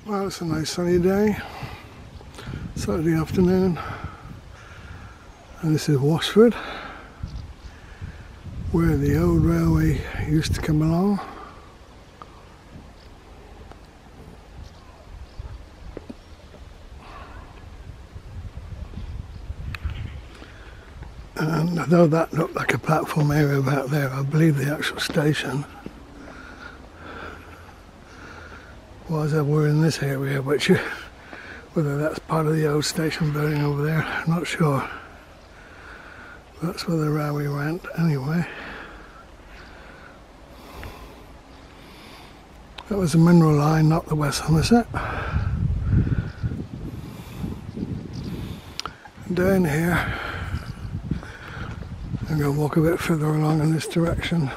Well, it's a nice sunny day, Saturday afternoon, and this is Washford, where the old railway used to come along. And though that looked like a platform area about there, I believe the actual station was over in this area, which, whether that's part of the old station building over there, I'm not sure. That's where the railway went anyway. That was the mineral line, not the West Somerset. And down here, I'm going to walk a bit further along in this direction.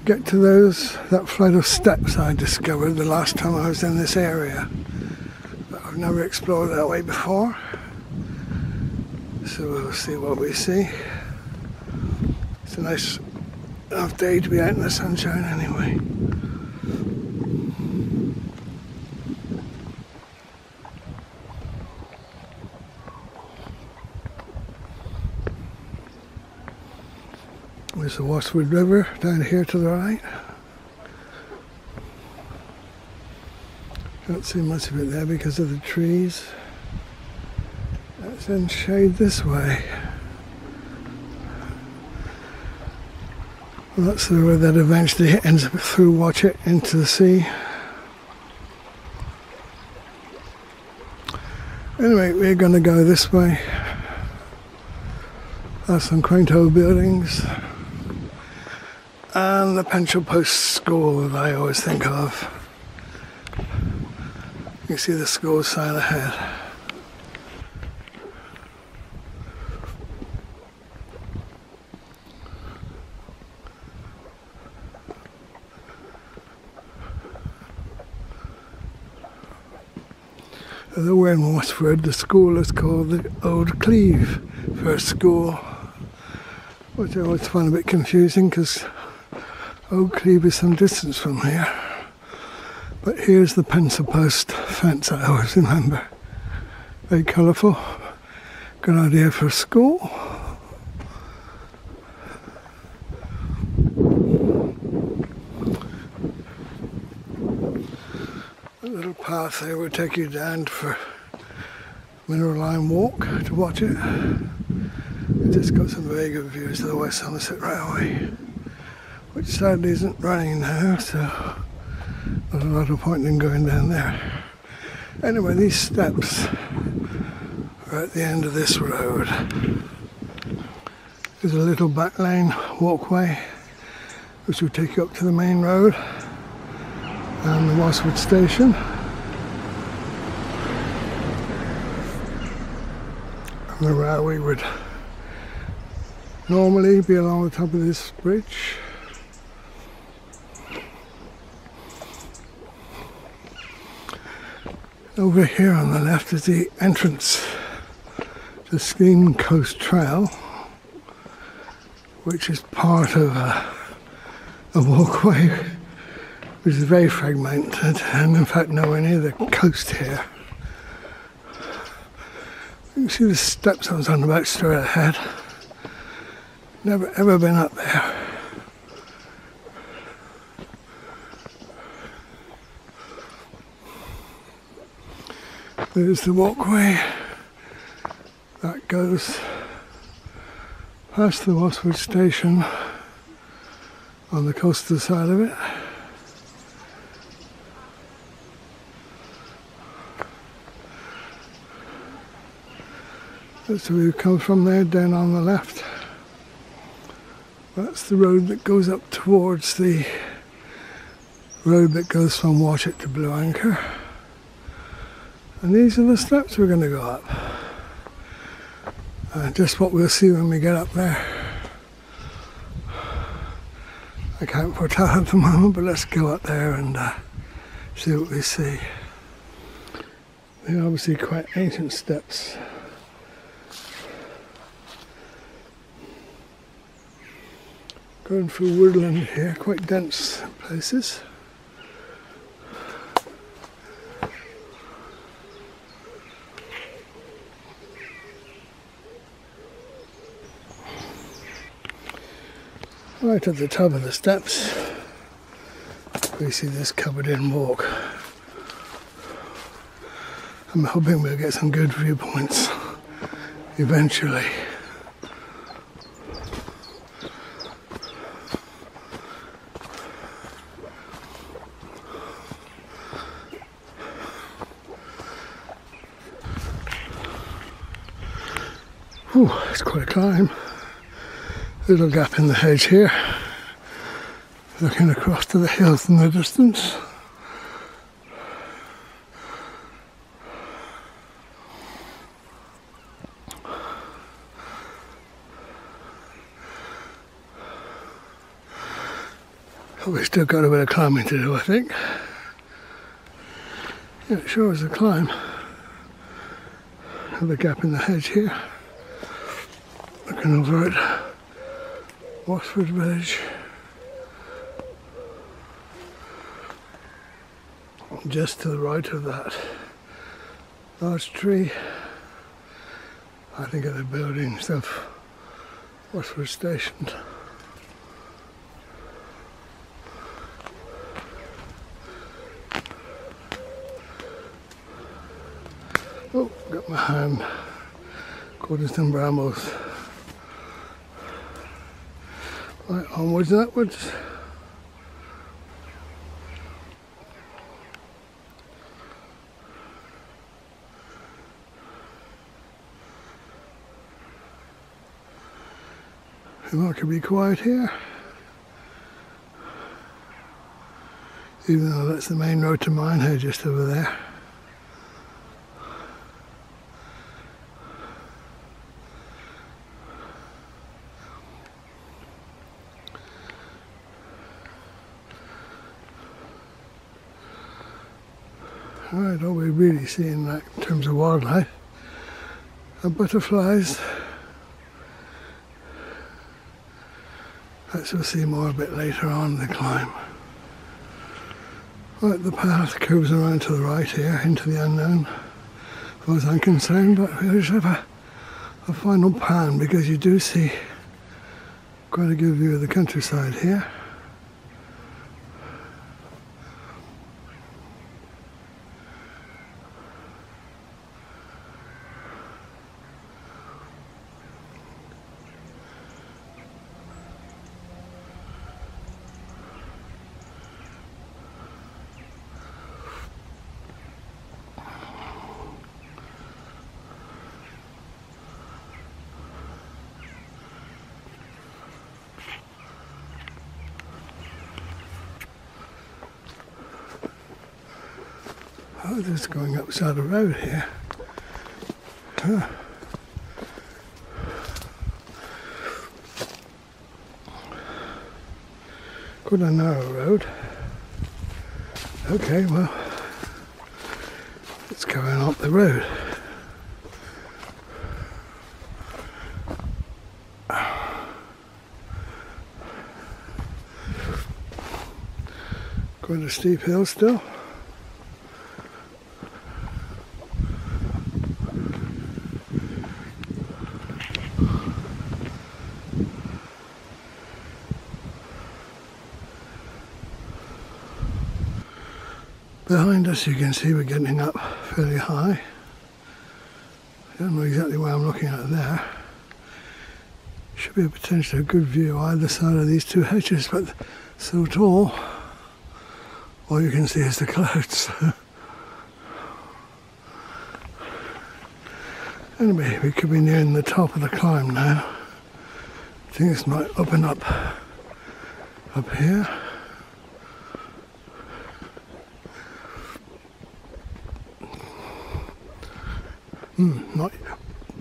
Get to that flight of steps I discovered the last time I was in this area. But I've never explored that way before. So we'll see what we see. It's a nice enough day to be out in the sunshine anyway. There's the Washford River down here to the right. Can't see much of it there because of the trees. It's in shade this way. Well, that's the road that eventually ends up through Watchet into the sea. Anyway, we're going to go this way. There's some quaint old buildings. And the pencil post school that I always think of. You can see the school sign ahead. Although we're in Washford, the school is called the Old Cleeve First School, which I always find a bit confusing because Old Cleeve is some distance from here, but here's the pencil post fence I always remember. Very colourful, good idea for a school. A little path there will take you down for Mineral Line walk to watch it. It just got some very good views of the West Somerset Railway, which sadly isn't running now, so there's a lot of point in going down there. Anyway, these steps are at the end of this road. There's a little back lane walkway which will take you up to the main road and the Washford station. And the railway would normally be along the top of this bridge. Over here on the left is the entrance to the Scenic Coast Trail, which is part of a walkway which is very fragmented and in fact nowhere near the coast here. You can see the steps I was on about straight ahead. Never ever been up there. There's the walkway that goes past the Washford station on the coastal side of it. So we've come from there down on the left. That's the road that goes up towards the road that goes from Watchet to Blue Anchor. And these are the steps we're going to go up. Just what we'll see when we get up there. I can't foretell at the moment, but let's go up there and see what we see. They're obviously quite ancient steps. Going through woodland here, quite dense places. Right at the top of the steps we see this covered in walk. I'm hoping we'll get some good viewpoints eventually. Ooh, it's quite a climb. Little gap in the hedge here, looking across to the hills in the distance. But we've still got a bit of climbing to do, I think. Yeah, it sure is a climb. Another gap in the hedge here. Looking over at Washford village. Just to the right of that large tree, I think of the buildings of Washford Station. Oh, got my hand caught in some brambles. Right, onwards and upwards. I could be quiet here, even though that's the main road to Minehead just over there. Alright, all we're really seeing that in terms of wildlife are butterflies. Perhaps we'll see more a bit later on the climb. Right, the path curves around to the right here into the unknown, as far as I'm concerned, but we'll just have a final pan because you do see quite a good view of the countryside here. Oh, just going upside the road here. Huh. Quite a narrow road. Okay, well, it's going up the road. Quite a steep hill still. Behind us you can see we're getting up fairly high. I don't know exactly where I'm looking at there. Should be a potentially good view either side of these two hedges, but so tall all you can see is the clouds. Anyway, we could be nearing the top of the climb now. Things might open up here.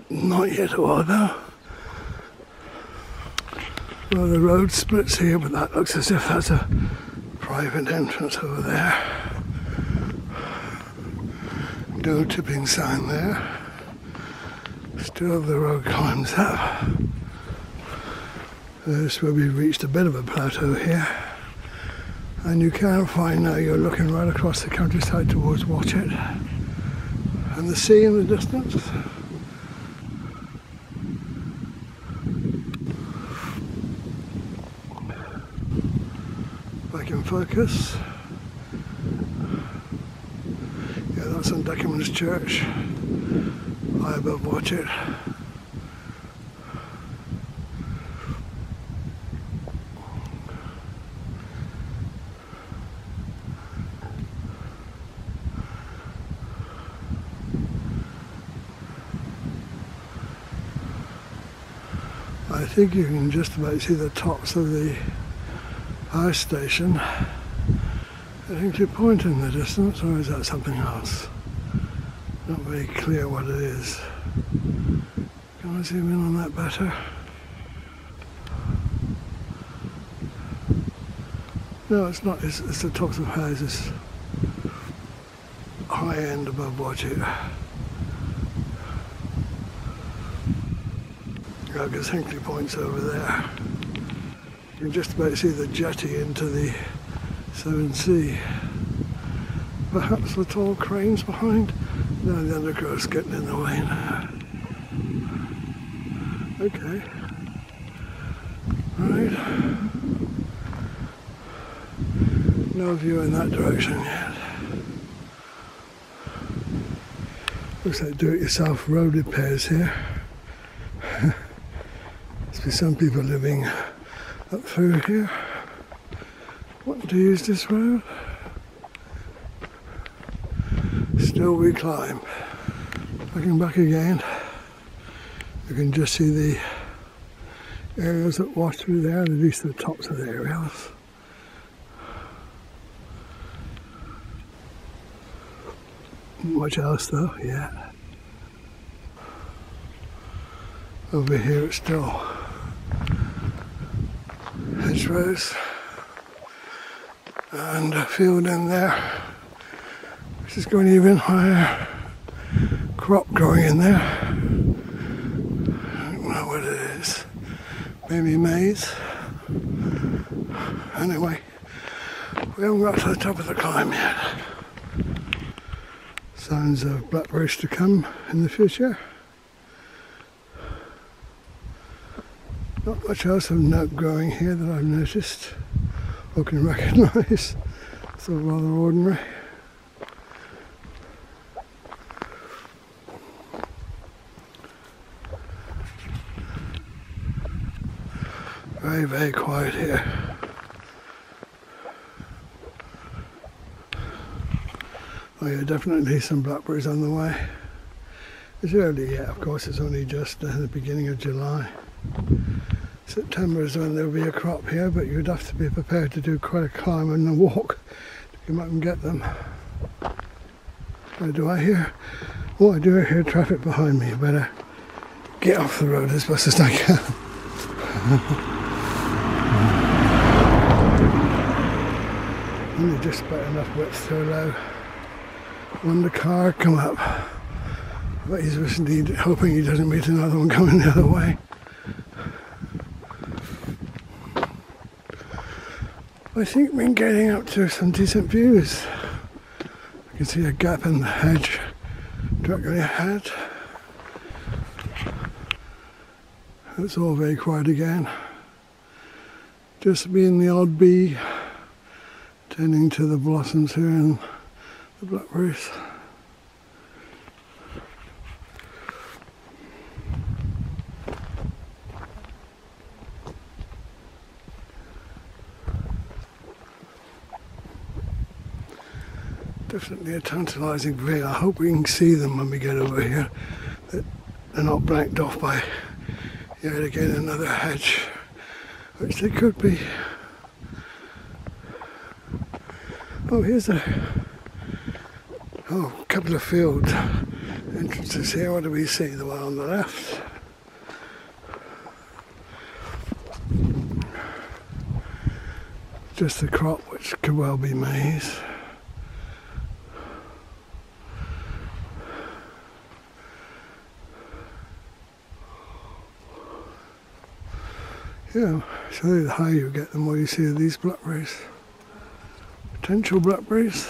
Not yet a while though. Well, the road splits here, but that looks as if that's a private entrance over there. No tipping sign there. Still the road climbs up. This where we've reached a bit of a plateau here. And you can find now you're looking right across the countryside towards Watchet. And the sea in the distance. back in focus. Yeah, that's on Cleeve Church, high above Watchet. I think you can just about see the tops of the fire station. I think you point in the distance, or is that something else? Not very clear what it is. Can I zoom in on that better? No, it's not. It's the tops of houses. High end above Watchet. I guess Hinkley Point's over there. You can just about see the jetty into the Severn Sea. Perhaps the tall cranes behind? No, the undergrowth's getting in the way now. Okay. Right. No view in that direction yet. Looks like do-it-yourself road repairs here. Must be some people living up through here. Want to use this road? Still we climb. Looking back again, you can just see the aerials that wash through there, at least the tops of the aerials. Much else though, yeah. Over here it's still hedgerows and a field in there which is going even higher. Crop growing in there. I don't know what it is. Maybe maize. Anyway, we haven't got to the top of the climb yet. Signs of blackberries to come in the future. Not much else of note growing here that I've noticed or can recognise. It's all rather ordinary. Very, very quiet here. Oh yeah, definitely some blackberries on the way. It's early yet, of course, it's only just the beginning of July. September is when there'll be a crop here, but you'd have to be prepared to do quite a climb and a walk to come up and get them. Do I hear? Oh, I do hear traffic behind me. I better get off the road as fast as I can. Only just about enough width to allow one the car come up. But he's hoping he doesn't meet another one coming the other way. I think we're getting up to some decent views. I can see a gap in the hedge directly ahead. It's all very quiet again. Just being the odd bee tending to the blossoms here and the blackberries. Definitely a tantalising view. I hope we can see them when we get over here. That they're not blanked off by yet again another hedge, which they could be. Oh, here's a couple of field entrances here. What do we see? The one on the left. Just a crop which could well be maize. Yeah, so the higher you get, the more you see of these blackberries. Potential blackberries.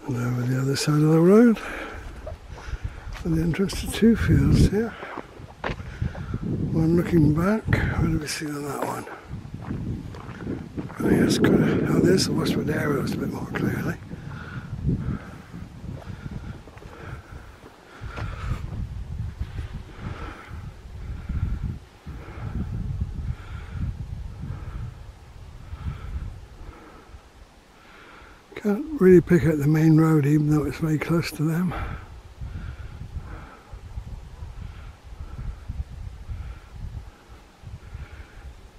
And over the other side of the road, for the entrance to two fields here. One looking back, where do we see on that one? Oh yes, oh there's the Washford area a bit more clearly. Can't really pick out the main road even though it's very close to them.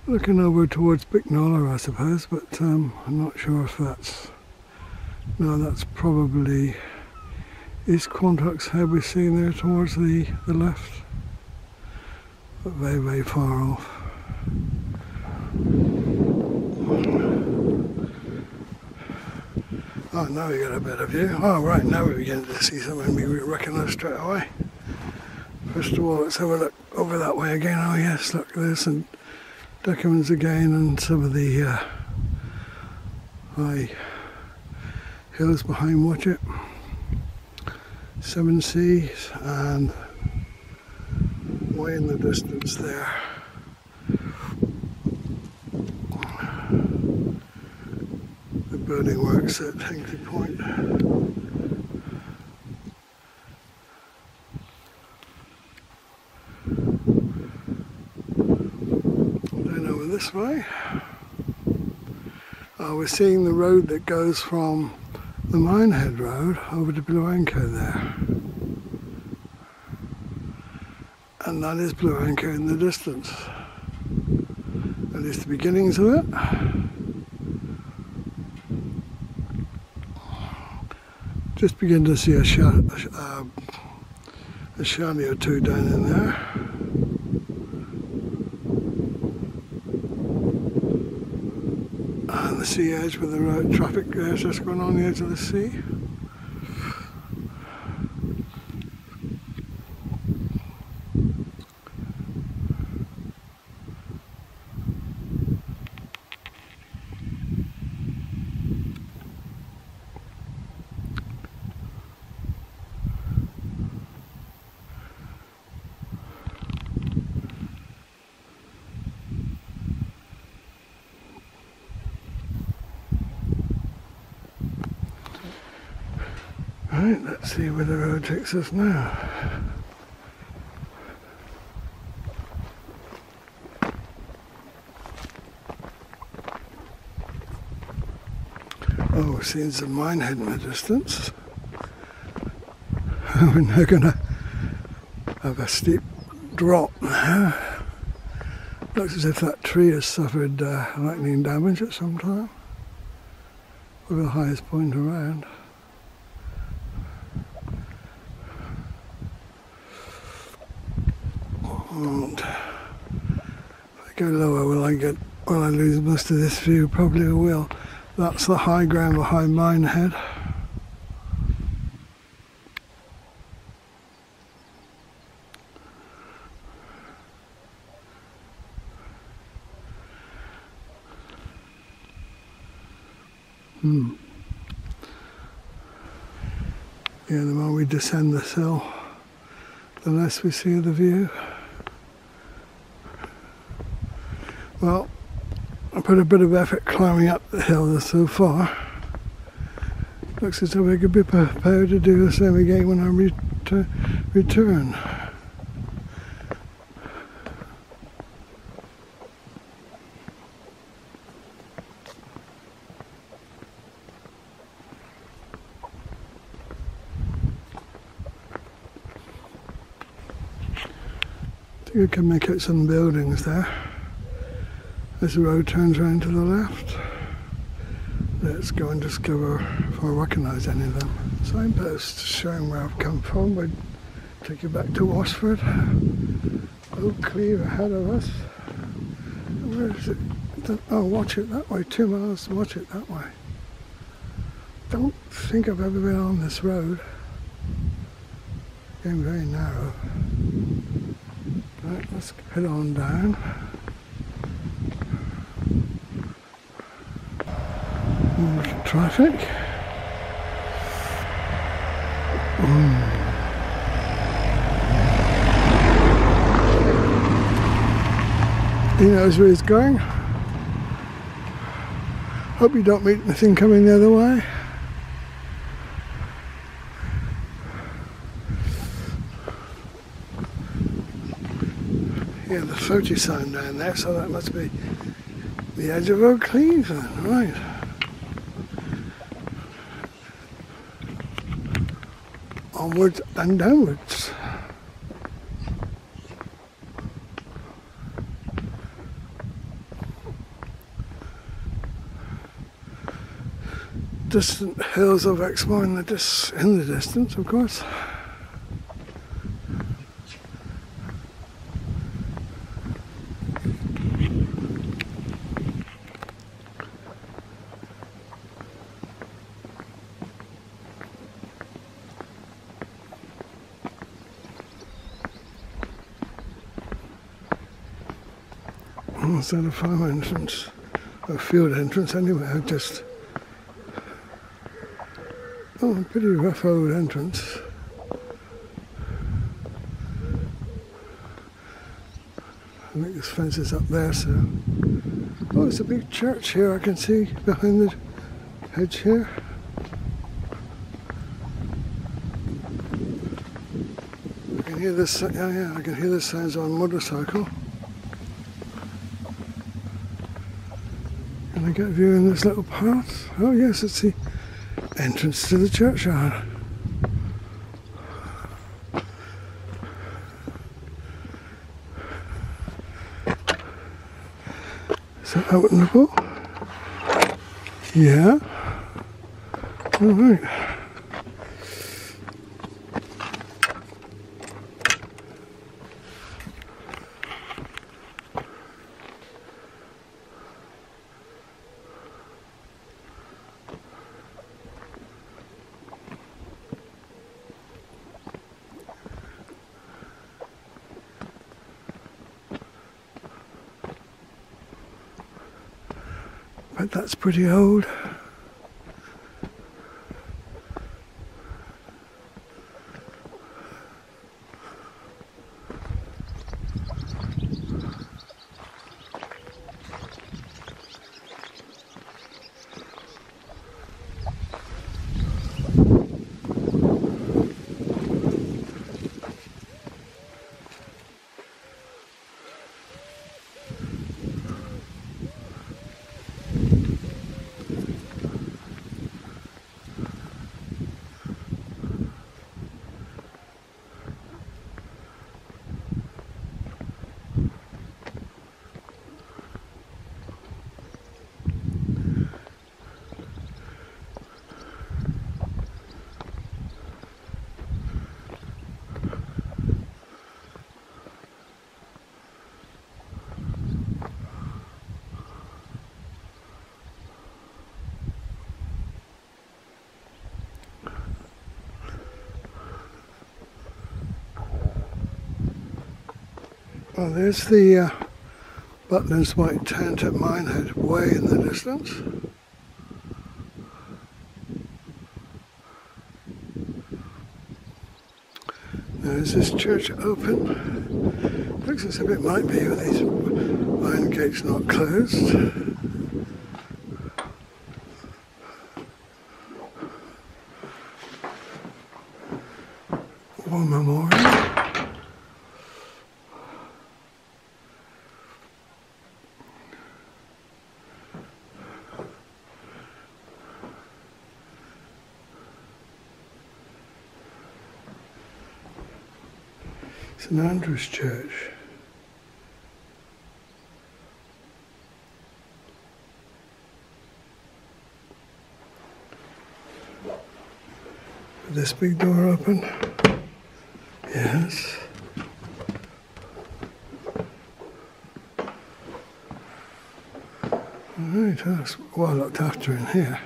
Looking over towards Bicknoller I suppose, but I'm not sure if that's... No, that's probably East Quantock's Head we're seeing there towards the left. But very, very far off. Oh, now we got a better view. Oh, right, now we're beginning to see something we recognise straight away. First of all, let's have a look over that way again. Oh yes, look, there's some documents again and some of the high hills behind Watchet. Severn Sea and way in the distance there. Building works at Hinkley Point. I don't know, this way. We're seeing the road that goes from the Minehead Road over to Blue Anchor there. And that is Blue Anchor in the distance. At least the beginnings of it. Just begin to see a shanty or two down in there. And the sea edge with the road traffic there just going on the edge of the sea. Right, let's see where the road takes us now. Oh, we're seeing some Minehead in the distance. We're now going to have a steep drop now. Looks as if that tree has suffered lightning damage at some time. We're the highest point around. And if I go lower, will I lose most of this view? Probably I will. That's the high ground behind Minehead. Yeah, the more we descend this hill, the less we see of the view. Well, I put a bit of effort climbing up the hill so far. Looks as though I could be prepared to do the same again when I return. I think I can make out some buildings there as the road turns around to the left. Let's go and discover if I recognise any of them. Signposts showing where I've come from would take you back to Washford. Old Cleeve ahead of us. Where is it? Oh, Watchet that way, 2 miles to Watchet that way. Don't think I've ever been on this road. Getting very narrow. Right, let's head on down. Traffic. He knows where he's going. Hope you don't meet anything coming the other way. Yeah, the 30 sign down there, so that must be the edge of Old Cleeve then, right. Onwards and downwards. Distant hills of Exmoor in the distance, of course. Is that a farm entrance? A field entrance anyway, I've just... Oh, a pretty rough old entrance. I think this fence is up there, so... Oh, there's a big church here I can see behind the hedge here. I can hear this, yeah, I can hear the sounds on a motorcycle. Can I get a view in this little path? Oh yes, it's the entrance to the churchyard. Is that openable? Yeah. All right. But that's pretty old. Well, there's the Butlins white tent at Minehead way in the distance. Now, is this church open? Looks as if it might be with these iron gates not closed. War memorial. St Andrew's Church. This big door open? Yes. Alright, that's well looked after in here.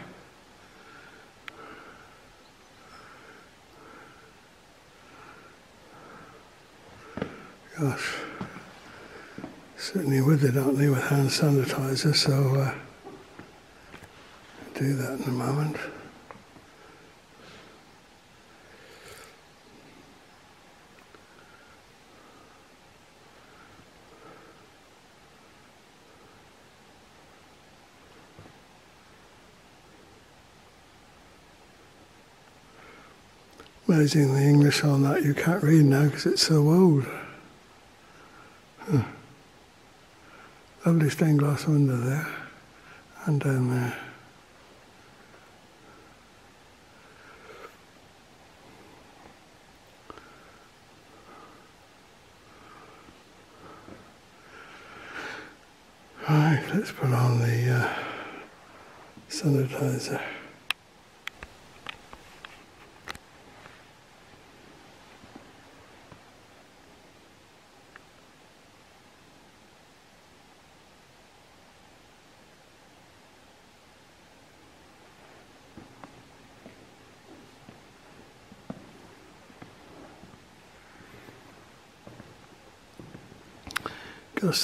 Gosh, certainly with it, aren't they, with hand sanitizer, so I'll do that in a moment. Amazing the English on that you can't read now because it's so old. Huh. Lovely stained glass window there and down there. Right, let's put on the sanitizer.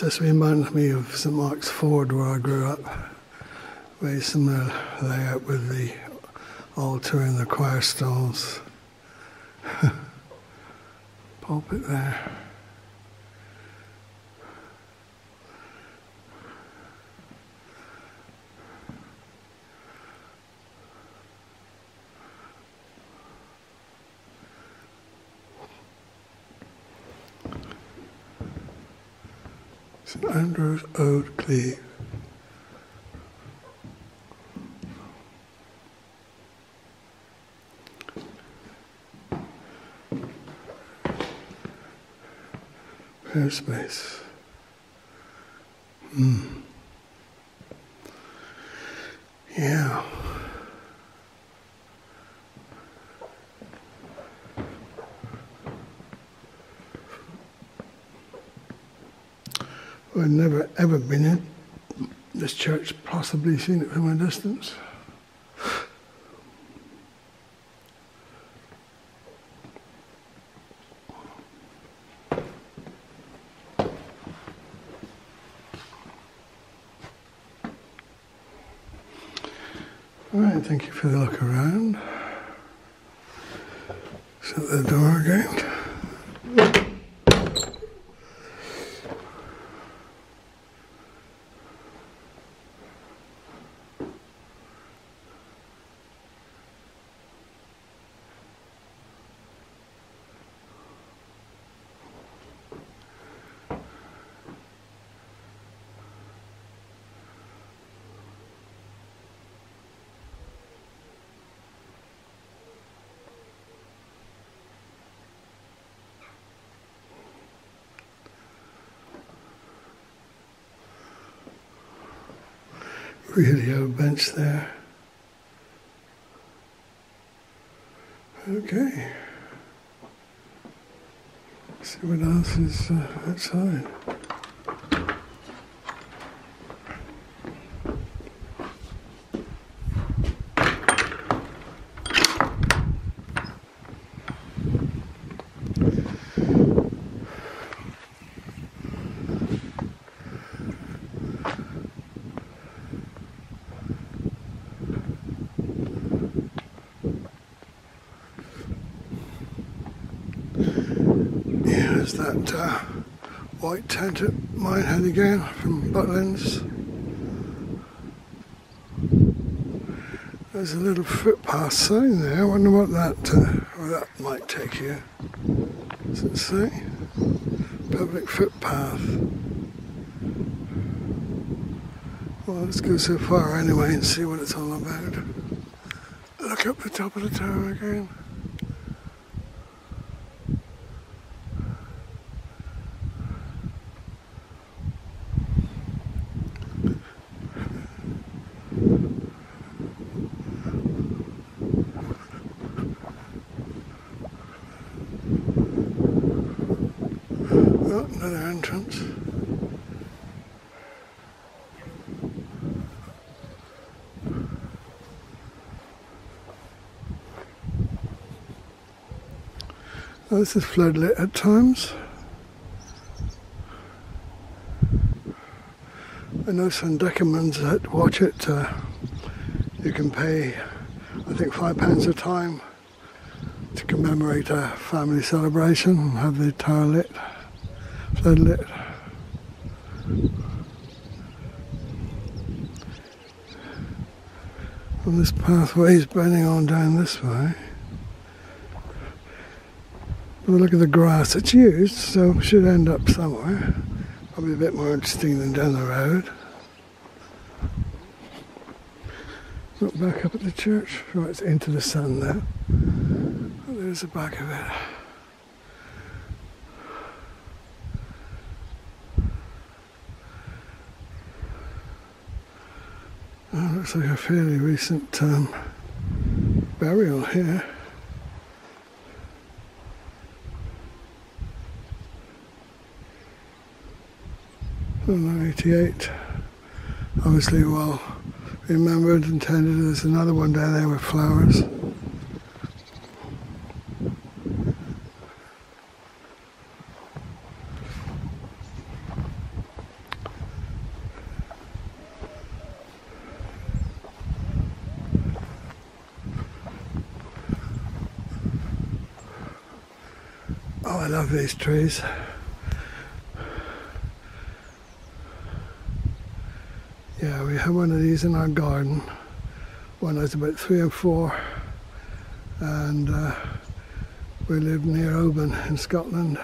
This reminds me of St Mark's Ford where I grew up. Very similar layout with the altar and the choir stalls. Pulpit there. St Andrew's, Old Cleeve. Prayer space. Yeah. I've never ever been in this church, possibly seen it from a distance. Alright, thank you for the look around. Shut the door again. Really old bench there. Okay. Let's see what else is outside. There's that white tent at Minehead again from Butlins. There's a little footpath sign there. I wonder what where that might take you. Does it say? Public footpath. Well, let's go so far anyway and see what it's all about. Look up the top of the tower again. Oh, another entrance. Oh, this is floodlit at times. I know some decumans at Watchet, you can pay, I think, £5 a time to commemorate a family celebration and have the tower lit, floodlit. And this pathway is bending on down this way. Have a look at the grass that's used, so it should end up somewhere. Probably a bit more interesting than down the road. Look back up at the church. Right, it's into the sun now. Oh, there's the back of it. Oh, looks like a fairly recent burial here. 88. Obviously well remembered and tended. There's another one down there with flowers. Oh, I love these trees. Yeah, we have one of these in our garden when I was about 3 or 4, and we lived near Oban in Scotland.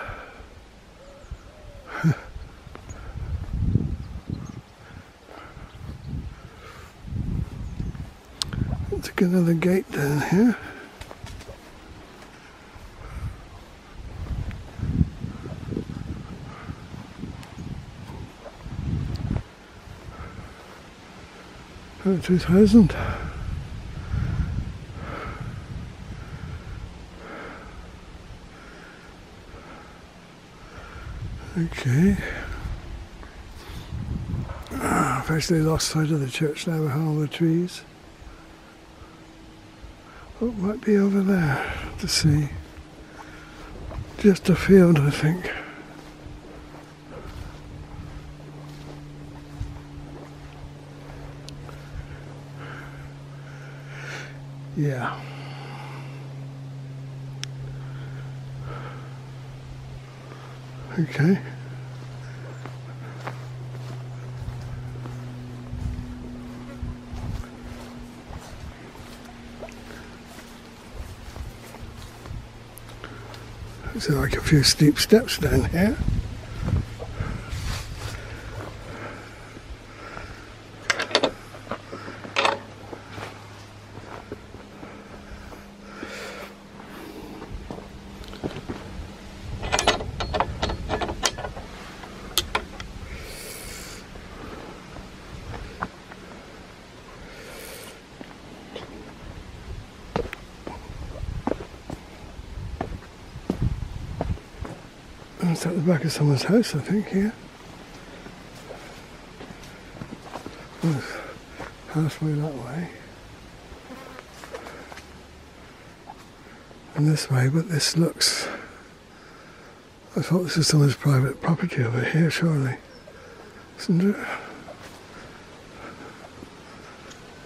Let's get another gate down here. Oh, 2000. Okay. I've actually lost sight of the church now behind all the trees. Oh, it might be over there to see. Just a field, I think. Yeah. Okay. There's like a few steep steps down here. It's at the back of someone's house, I think, here. Oh, it's halfway that way. And this way, but this looks... I thought this was someone's private property over here, surely. Isn't it?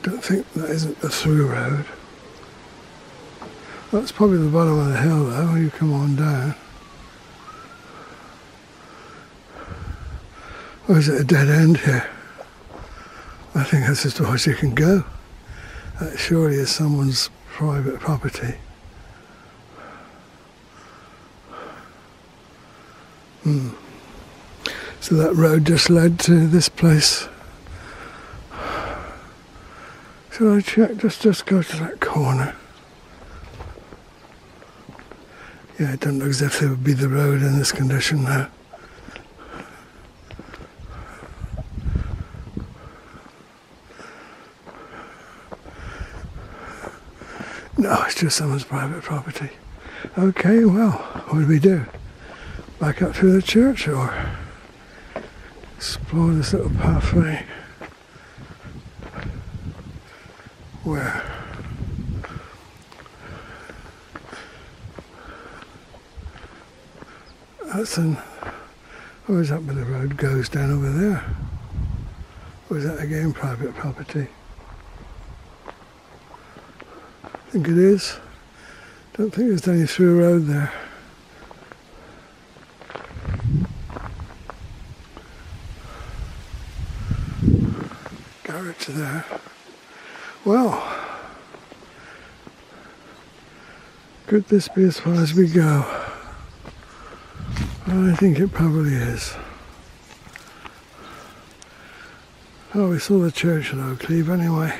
Don't think that isn't the through road. That's probably the bottom of the hill, though, when you come on down. Or is it a dead end here? I think that's as far as you can go. That surely is someone's private property. So that road just led to this place. Should I check? Just go to that corner. Yeah, it doesn't look as if it would be the road in this condition now. No, it's just someone's private property. Okay, well, what do we do? Back up through the church or explore this little pathway? Where? That's an... Or is that where the road goes down over there? Or is that again private property? I think it is. Don't think there's any through road there. Garage there. Well, could this be as far as we go? I think it probably is. Oh, we saw the church at Old Cleeve anyway.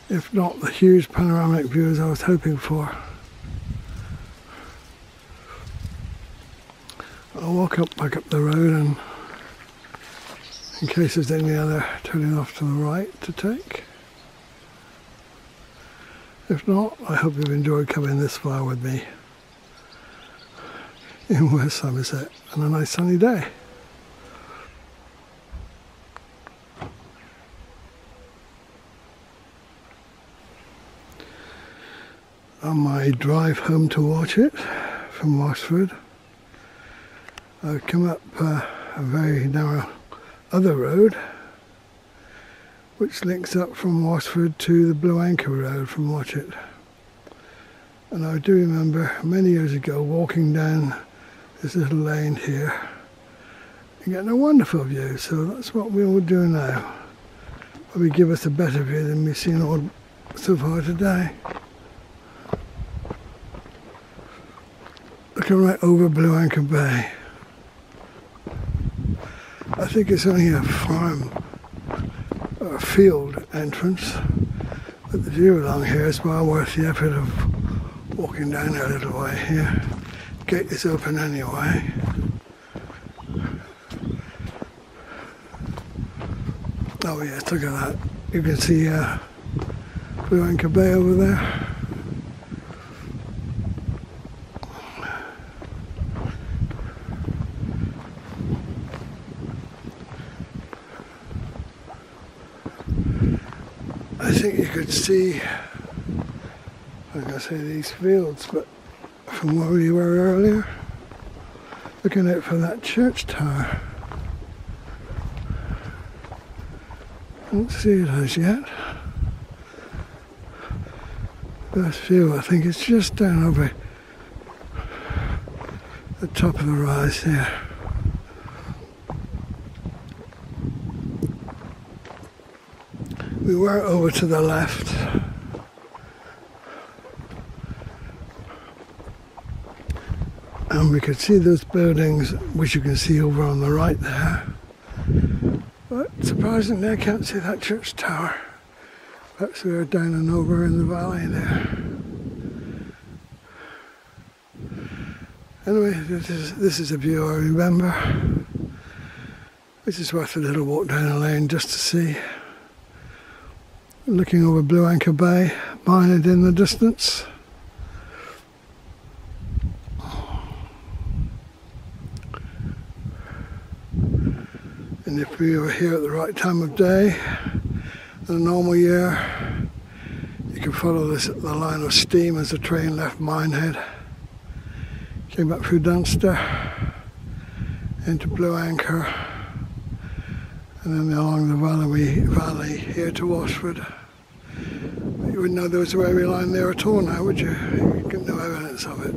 If not the huge panoramic views I was hoping for. I'll walk back up the road, and in case there's any other turning off to the right to take. If not, I hope you've enjoyed coming this far with me in West Somerset on a nice sunny day. On my drive home to Watchet from Washford, I've come up a very narrow other road which links up from Washford to the Blue Anchor Road from Watchet. And I do remember many years ago walking down this little lane here and getting a wonderful view, so that's what we'll do now. Probably give us a better view than we've seen all so far today. Looking right over Blue Anchor Bay. I think it's only a farm or a field entrance, but the view along here is well worth the effort of walking down a little way here. Gate is open anyway. Oh yes, look at that. You can see Blue Anchor Bay over there. I think you could see, I'm going to say these fields, but from where we were earlier, looking out for that church tower. Don't see it as yet. Best view, I think it's just down over the top of the rise here. We were over to the left. And we could see those buildings, which you can see over on the right there. But surprisingly, I can't see that church tower. Perhaps we are down and over in the valley there. Anyway, this is a view I remember. This is worth a little walk down the lane just to see. Looking over Blue Anchor Bay, Minehead in the distance. And if we were here at the right time of day, in a normal year, you can follow the line of steam as the train left Minehead, came back through Dunster, into Blue Anchor, and then along the valley here to Washford. But you wouldn't know there was a railway line there at all now, would you? You get no evidence of it.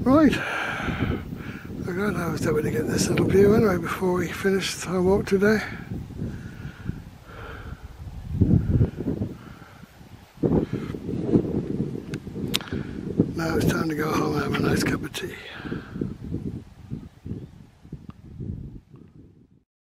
Right, I'm glad I was able to get this little view anyway before we finished our walk today. Now it's time to go home and have a nice cup of tea.